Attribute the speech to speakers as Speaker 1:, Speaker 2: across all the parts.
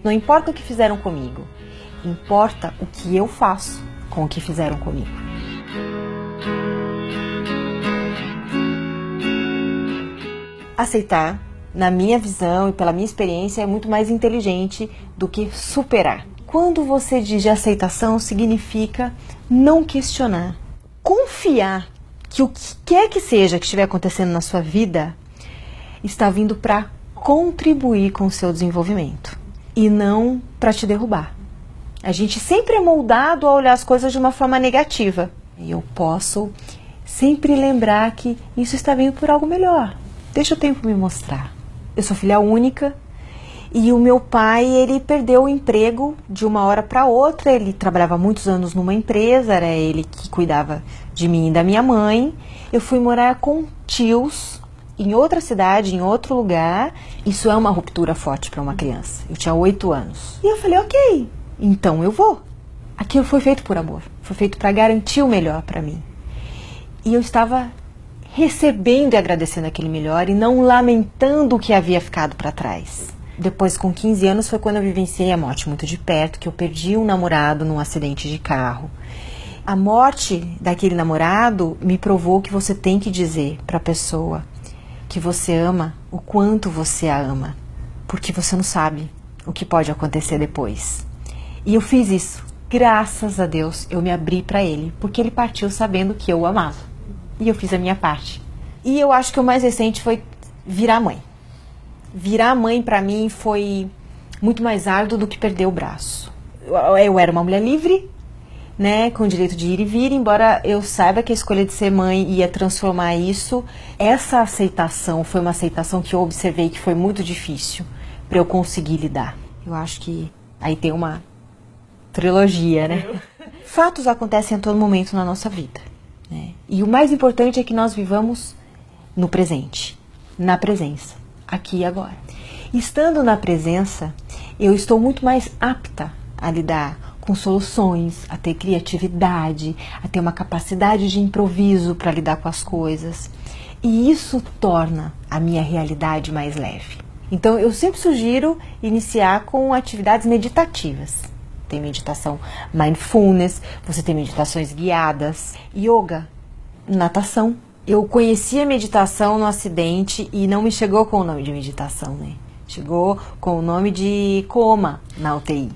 Speaker 1: Não importa o que fizeram comigo, importa o que eu faço com o que fizeram comigo. Aceitar, na minha visão e pela minha experiência, é muito mais inteligente do que superar. Quando você diz de aceitação, significa não questionar. Confiar que o que quer que seja que estiver acontecendo na sua vida está vindo para contribuir com o seu desenvolvimento e não para te derrubar. A gente sempre é moldado a olhar as coisas de uma forma negativa. E eu posso sempre lembrar que isso está vindo por algo melhor. Deixa o tempo me mostrar. Eu sou filha única e o meu pai, ele perdeu o emprego de uma hora para outra. Ele trabalhava muitos anos numa empresa, era ele que cuidava de mim e da minha mãe. Eu fui morar com tios em outra cidade, em outro lugar. Isso é uma ruptura forte para uma criança. Eu tinha 8 anos. E eu falei, ok, então eu vou. Aquilo foi feito por amor. Foi feito para garantir o melhor para mim. E eu estava recebendo e agradecendo aquele melhor e não lamentando o que havia ficado para trás. Depois, com 15 anos, foi quando eu vivenciei a morte muito de perto, que eu perdi um namorado num acidente de carro. A morte daquele namorado me provou que você tem que dizer para a pessoa que você ama o quanto você a ama, porque você não sabe o que pode acontecer depois. E eu fiz isso. Graças a Deus, eu me abri para ele, porque ele partiu sabendo que eu o amava. E eu fiz a minha parte. E eu acho que o mais recente foi virar mãe. Virar mãe para mim foi muito mais árduo do que perder o braço. Eu era uma mulher livre, né, com o direito de ir e vir, embora eu saiba que a escolha de ser mãe ia transformar isso. Essa aceitação foi uma aceitação que eu observei que foi muito difícil para eu conseguir lidar. Eu acho que aí tem uma trilogia, né? Fatos acontecem a todo momento na nossa vida, né? E o mais importante é que nós vivamos no presente, na presença, aqui e agora. Estando na presença, eu estou muito mais apta a lidar com soluções, a ter criatividade, a ter uma capacidade de improviso para lidar com as coisas. E isso torna a minha realidade mais leve. Então eu sempre sugiro iniciar com atividades meditativas. Tem meditação mindfulness, você tem meditações guiadas, yoga, natação. Eu conheci a meditação no acidente e não me chegou com o nome de meditação, né? Chegou com o nome de coma na UTI.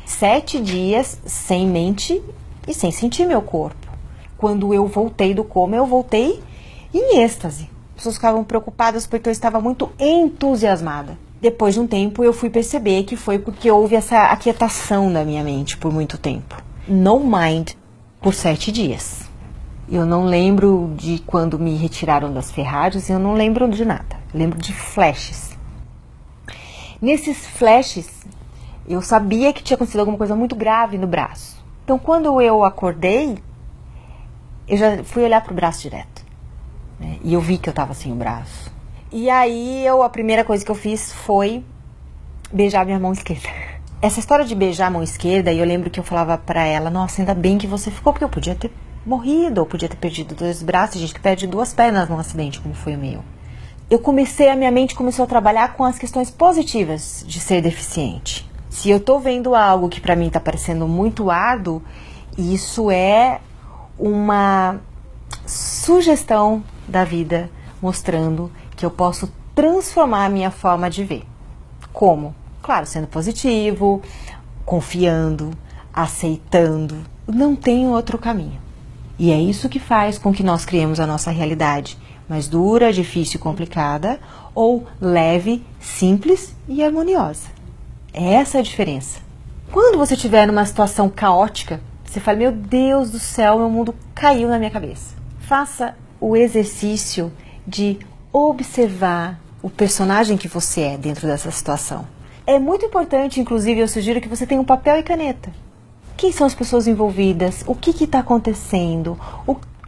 Speaker 1: 7 dias sem mente e sem sentir meu corpo. Quando eu voltei do coma, eu voltei em êxtase. As pessoas ficavam preocupadas porque eu estava muito entusiasmada. Depois de um tempo, eu fui perceber que foi porque houve essa aquietação da minha mente por muito tempo. No mind por 7 dias. Eu não lembro de quando me retiraram das ferragens, eu não lembro de nada. Eu lembro de flashes. Nesses flashes, eu sabia que tinha acontecido alguma coisa muito grave no braço. Então, quando eu acordei, eu já fui olhar para o braço direto, né? E eu vi que eu estava sem o braço. E aí, a primeira coisa que eu fiz foi beijar minha mão esquerda. Essa história de beijar a mão esquerda, eu lembro que eu falava pra ela, nossa, ainda bem que você ficou, porque eu podia ter morrido, ou podia ter perdido 2 braços, a gente que perde 2 pernas num acidente, como foi o meu. A minha mente começou a trabalhar com as questões positivas de ser deficiente. Se eu tô vendo algo que pra mim tá parecendo muito árduo, isso é uma sugestão da vida, mostrando que eu posso transformar a minha forma de ver. Como? Claro, sendo positivo, confiando, aceitando. Não tem outro caminho. E é isso que faz com que nós criemos a nossa realidade mais dura, difícil e complicada, ou leve, simples e harmoniosa. Essa é a diferença. Quando você estiver numa situação caótica, você fala, meu Deus do céu, meu mundo caiu na minha cabeça. Faça o exercício de observar o personagem que você é dentro dessa situação. É muito importante, inclusive, eu sugiro que você tenha um papel e caneta. Quem são as pessoas envolvidas? O que está acontecendo?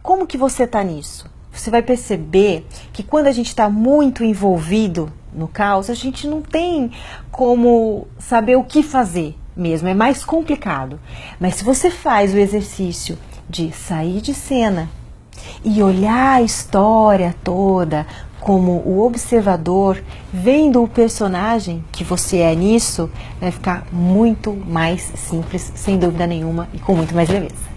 Speaker 1: Como que você está nisso? Você vai perceber que quando a gente está muito envolvido no caos, a gente não tem como saber o que fazer mesmo, é mais complicado. Mas se você faz o exercício de sair de cena e olhar a história toda como o observador, vendo o personagem que você é nisso, vai ficar muito mais simples, sem dúvida nenhuma, e com muito mais leveza.